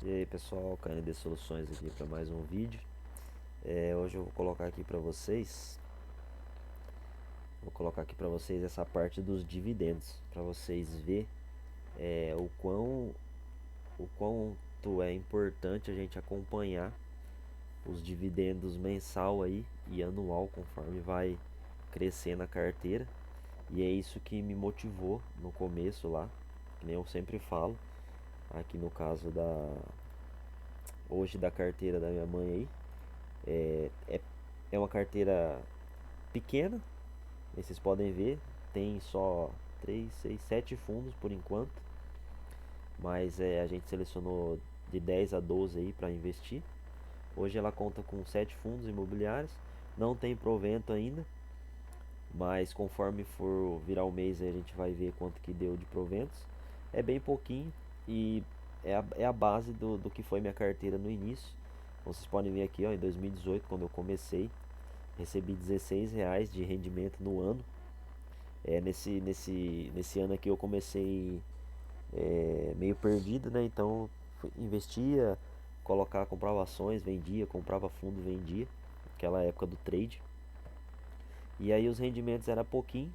E aí pessoal, KND Soluções aqui para mais um vídeo. Hoje eu vou colocar aqui para vocês, essa parte dos dividendos, para vocês ver o quanto é importante a gente acompanhar os dividendos mensal aí e anual conforme vai crescer na carteira. E é isso que me motivou no começo lá, que nem eu sempre falo, aqui no caso hoje da carteira da minha mãe aí. É, é, é uma carteira pequena, vocês podem ver, tem só 3 6 7 fundos por enquanto, mas a gente selecionou de 10 a 12 aí para investir. Hoje ela conta com 7 fundos imobiliários, não tem provento ainda, mas conforme for virar o mês a gente vai ver quanto que deu de proventos. É bem pouquinho e é a base do que foi minha carteira no início. Vocês podem ver aqui, ó, em 2018, quando eu comecei, recebi R$ 16 de rendimento no ano. Nesse ano aqui eu comecei meio perdido, né? Então investia, comprava ações, vendia, comprava fundo, vendia. Aquela época do trade. E aí os rendimentos era pouquinho.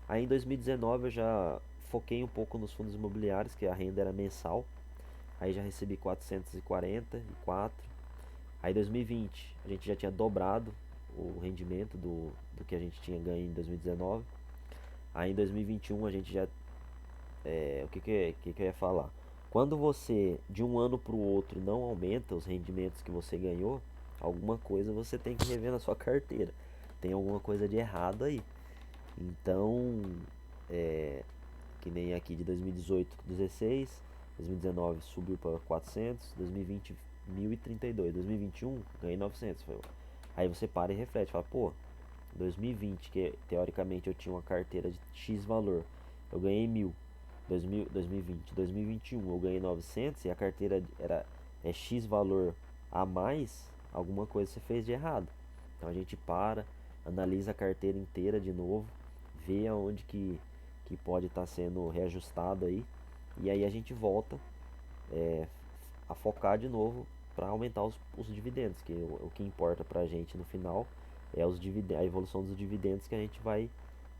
Aí em 2019 eu já foquei um pouco nos fundos imobiliários, que a renda era mensal. Aí já recebi 444. Aí 2020 a gente já tinha dobrado o rendimento do que a gente tinha ganho em 2019. Aí em 2021 a gente já. O que eu ia falar? Quando você de um ano para o outro não aumenta os rendimentos que você ganhou, alguma coisa você tem que rever na sua carteira. Tem alguma coisa de errado aí. Então, é, que nem aqui de 2018, 16, 2019 subiu para 400, 2020 1032, 2021 ganhei 900. Aí você para e reflete, fala, pô, 2020, que teoricamente eu tinha uma carteira de X valor, eu ganhei 1000. 2020, 2021 eu ganhei 900 e a carteira é X valor a mais, alguma coisa você fez de errado. Então a gente para, analisa a carteira inteira de novo, vê aonde que pode estar sendo reajustado aí, e aí a gente volta é, a focar de novo para aumentar os dividendos, que o que importa para a gente no final é a evolução dos dividendos, que a gente vai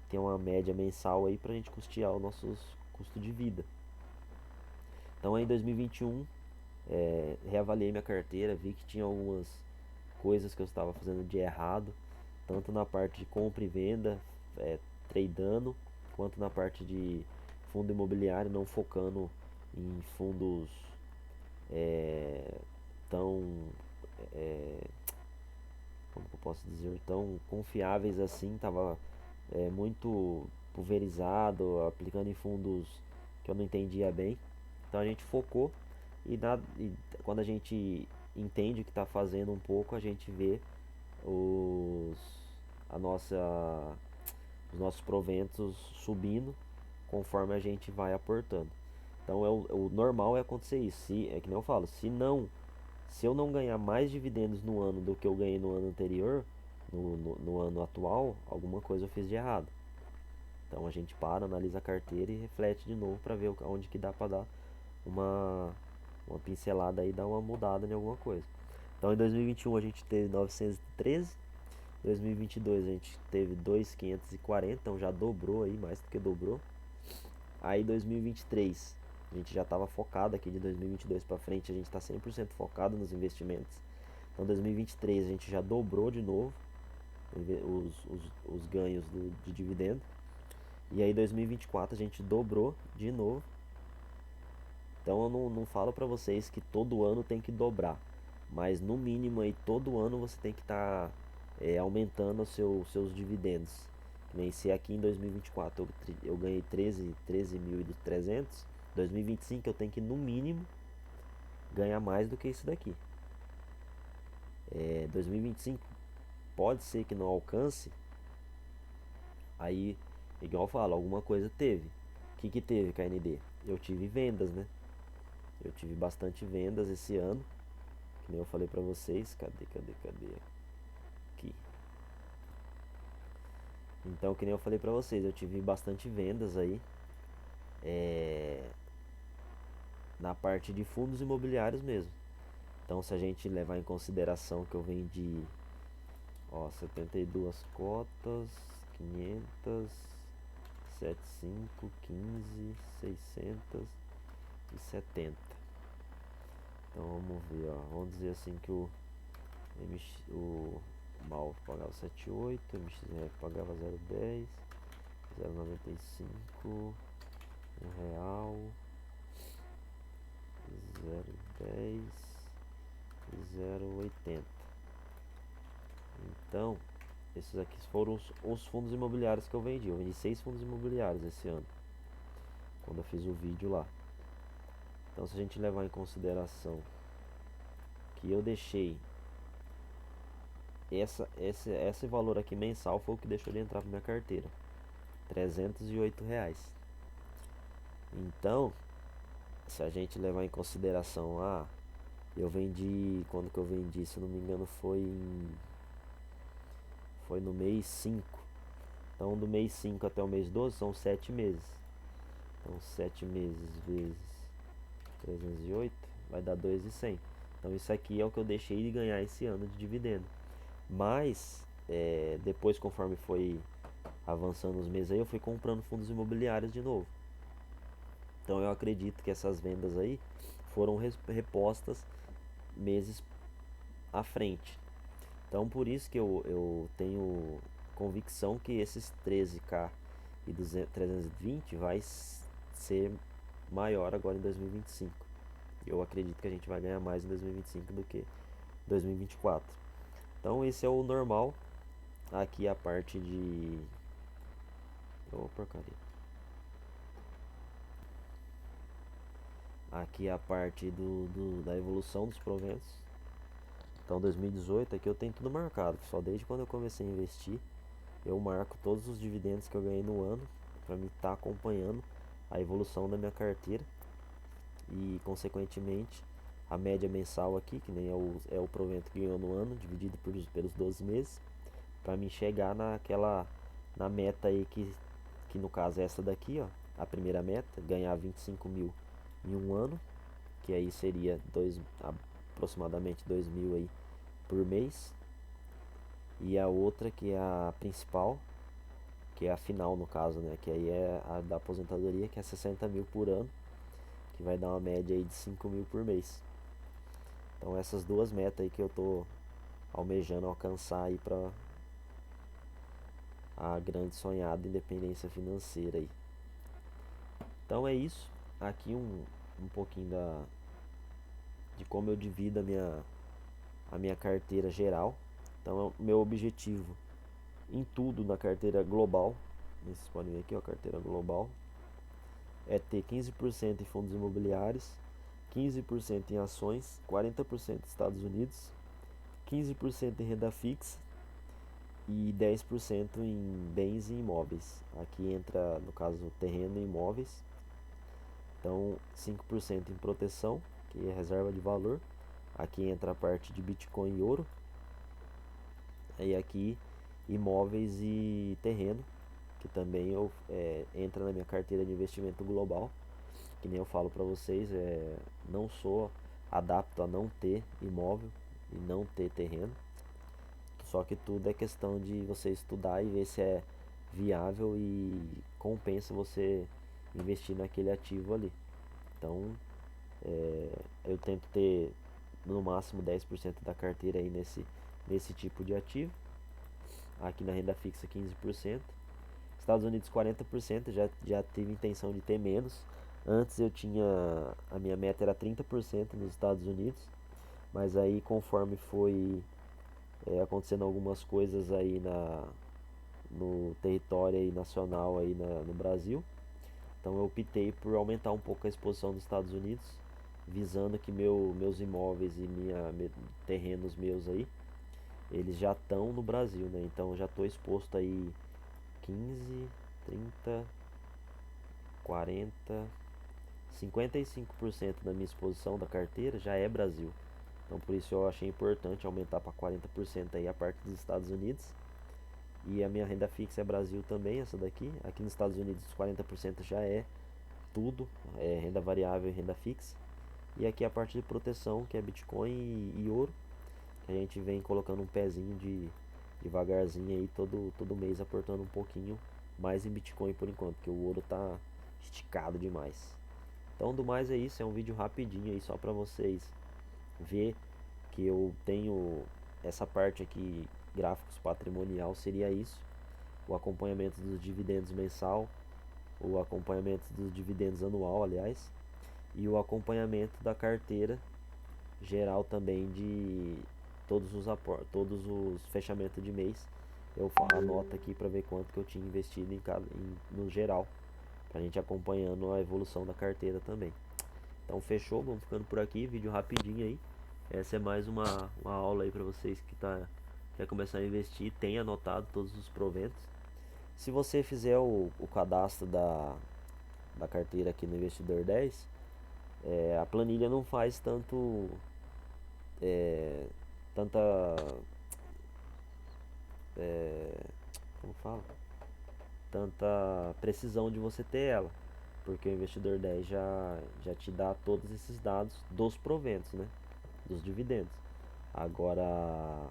ter uma média mensal aí para a gente custear os nossos custos de vida. Então aí em 2021 reavaliei minha carteira, vi que tinha algumas coisas que eu estava fazendo de errado, tanto na parte de compra e venda, tradando, quanto na parte de fundo imobiliário, não focando em fundos é, tão, é, como que eu posso dizer, tão confiáveis assim, estava muito pulverizado, aplicando em fundos que eu não entendia bem. Então a gente focou e quando a gente entende o que está fazendo um pouco, a gente vê os, a nossa, os nossos proventos subindo conforme a gente vai aportando. Então o normal é acontecer isso. É que nem eu falo, se eu não ganhar mais dividendos no ano do que eu ganhei no ano anterior, no ano atual, alguma coisa eu fiz de errado. Então a gente para, analisa a carteira e reflete de novo para ver onde que dá para dar uma, uma pincelada aí, dar uma mudada em alguma coisa. Então em 2021 a gente teve 913, 2022 a gente teve 2.540, então já dobrou aí, mais do que dobrou. Aí 2023 a gente já estava focado aqui, de 2022 para frente a gente está 100% focado nos investimentos. Então 2023 a gente já dobrou de novo os ganhos de dividendo. E aí 2024 a gente dobrou de novo. Então eu não falo para vocês que todo ano tem que dobrar, mas no mínimo aí todo ano você tem que estar aumentando seus dividendos. Que nem se aqui em 2024 eu ganhei 13.300, 2025 eu tenho que no mínimo ganhar mais do que isso daqui. 2025 pode ser que não alcance, aí igual eu falo, alguma coisa teve. O que teve, KND? Eu tive vendas, né? Eu tive bastante vendas esse ano, que nem eu falei pra vocês. Cadê? Aqui. Então, que nem eu falei pra vocês, eu tive bastante vendas aí. É, na parte de fundos imobiliários mesmo. Então, se a gente levar em consideração que eu vendi, ó, 72 cotas, 500, 75, 15, 670. Então vamos ver, ó, vamos dizer assim que o Mal pagava 78, o MXRF pagava 0,10, 0,95, R$1, 0,10 e 0,80. Então, esses aqui foram os fundos imobiliários que eu vendi. Eu vendi 6 fundos imobiliários esse ano, quando eu fiz o vídeo lá. Então, se a gente levar em consideração que eu deixei esse valor aqui mensal, foi o que deixou de entrar para minha carteira, R$308. Então, se a gente levar em consideração, eu vendi, quando que eu vendi, se não me engano foi no mês 5. Então, do mês 5 até o mês 12 são 7 meses. Então, 7 meses vezes 308 vai dar 2.100. Então, isso aqui é o que eu deixei de ganhar esse ano de dividendo. Mas, depois, conforme foi avançando os meses aí, eu fui comprando fundos imobiliários de novo. Então, eu acredito que essas vendas aí foram repostas meses à frente. Então, por isso que eu tenho convicção que esses 13k e 320 vai ser maior agora em 2025. Eu acredito que a gente vai ganhar mais em 2025 do que 2024. Então, esse é o normal. Aqui a parte de... Oh, porcaria. Aqui a parte da evolução dos proventos. Então 2018 aqui eu tenho tudo marcado. Só desde quando eu comecei a investir, eu marco todos os dividendos que eu ganhei no ano, para mim estar acompanhando a evolução da minha carteira. E consequentemente a média mensal aqui, que nem é o provento que ganhou no ano, dividido pelos 12 meses, para mim chegar na meta aí que no caso é essa daqui, ó, a primeira meta, ganhar 25 mil em um ano, que aí seria aproximadamente 2 mil aí por mês. E a outra que é a principal, que é a final no caso, né, que aí é a da aposentadoria, que é 60 mil por ano, que vai dar uma média aí de 5 mil por mês. Então essas duas metas aí que eu tô almejando alcançar aí pra a grande sonhada independência financeira aí. Então é isso. Aqui um pouquinho de como eu divido a minha carteira geral. Então meu objetivo em tudo na carteira global, vocês podem ver aqui, ó, carteira global, é ter 15% em fundos imobiliários, 15% em ações, 40% Estados Unidos, 15% em renda fixa e 10% em bens e imóveis. Aqui entra, no caso, terreno e imóveis. Então, 5% em proteção, que é reserva de valor. Aqui entra a parte de Bitcoin e ouro. Aí aqui, imóveis e terreno, que também entra na minha carteira de investimento global. Que nem eu falo para vocês, não sou adapto a não ter imóvel e não ter terreno. Só que tudo é questão de você estudar e ver se é viável e compensa você investir naquele ativo ali. Então, eu tento ter no máximo 10% da carteira aí nesse tipo de ativo. Aqui na renda fixa 15%. Estados Unidos 40%, já tive intenção de ter menos. Antes a minha meta era 30% nos Estados Unidos, mas aí conforme foi acontecendo algumas coisas aí no território aí nacional aí no Brasil, então eu optei por aumentar um pouco a exposição dos Estados Unidos, visando que meus imóveis e terrenos meus aí, eles já estão no Brasil, né? Então eu já estou exposto aí 15, 30, 40, 55% da minha exposição da carteira já é Brasil. Então por isso eu achei importante aumentar para 40% aí a parte dos Estados Unidos. E a minha renda fixa é Brasil também, essa daqui. Aqui nos Estados Unidos os 40% já é tudo, renda variável e renda fixa. E aqui a parte de proteção, que é Bitcoin e ouro, que a gente vem colocando um pezinho devagarzinho aí, todo mês aportando um pouquinho mais em Bitcoin por enquanto, porque o ouro tá esticado demais. Então, do mais é isso, é um vídeo rapidinho aí só para vocês ver que eu tenho essa parte aqui, gráficos patrimonial, seria isso, o acompanhamento dos dividendos mensal, o acompanhamento dos dividendos anual, aliás, e o acompanhamento da carteira geral também de todos os fechamentos de mês. Eu anoto aqui para ver quanto que eu tinha investido no geral, para a gente acompanhando a evolução da carteira também. Então fechou, vamos ficando por aqui, vídeo rapidinho aí. Essa é mais uma aula aí para vocês que quer começar a investir, tem anotado todos os proventos. Se você fizer o cadastro da carteira aqui no Investidor 10, a planilha não faz é, tanta, é, como fala? Tanta precisão de você ter ela, porque o Investidor 10 já te dá todos esses dados dos proventos, né? Dos dividendos. Agora,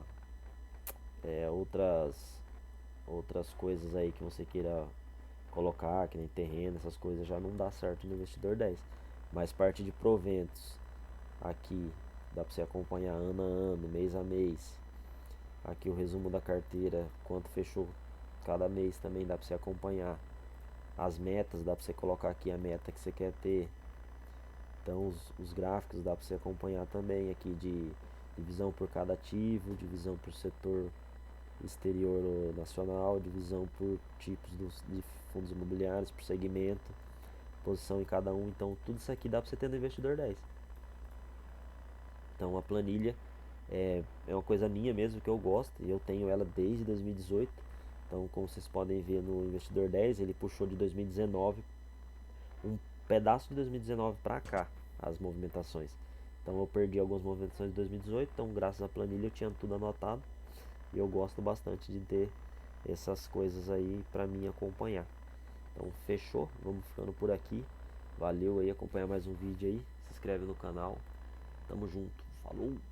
outras coisas aí que você queira colocar, que nem terreno, essas coisas já não dá certo no Investidor 10. Mas parte de proventos, aqui dá para você acompanhar ano a ano, mês a mês. Aqui o resumo da carteira, quanto fechou cada mês também dá para você acompanhar. As metas, dá para você colocar aqui a meta que você quer ter. Então os gráficos dá para você acompanhar também aqui de divisão por cada ativo, divisão por setor exterior ou nacional, divisão por tipos de fundos imobiliários, por segmento, posição em cada um. Então tudo isso aqui dá para você ter no Investidor 10. Então a planilha é uma coisa minha mesmo que eu gosto e eu tenho ela desde 2018. Então, como vocês podem ver no Investidor 10, ele puxou de 2019, um pedaço de 2019 para cá, as movimentações. Então eu perdi algumas movimentações de 2018, então graças à planilha eu tinha tudo anotado e eu gosto bastante de ter essas coisas aí para mim acompanhar. Então fechou, vamos ficando por aqui. Valeu aí, acompanhar mais um vídeo aí, se inscreve no canal. Tamo junto, falou!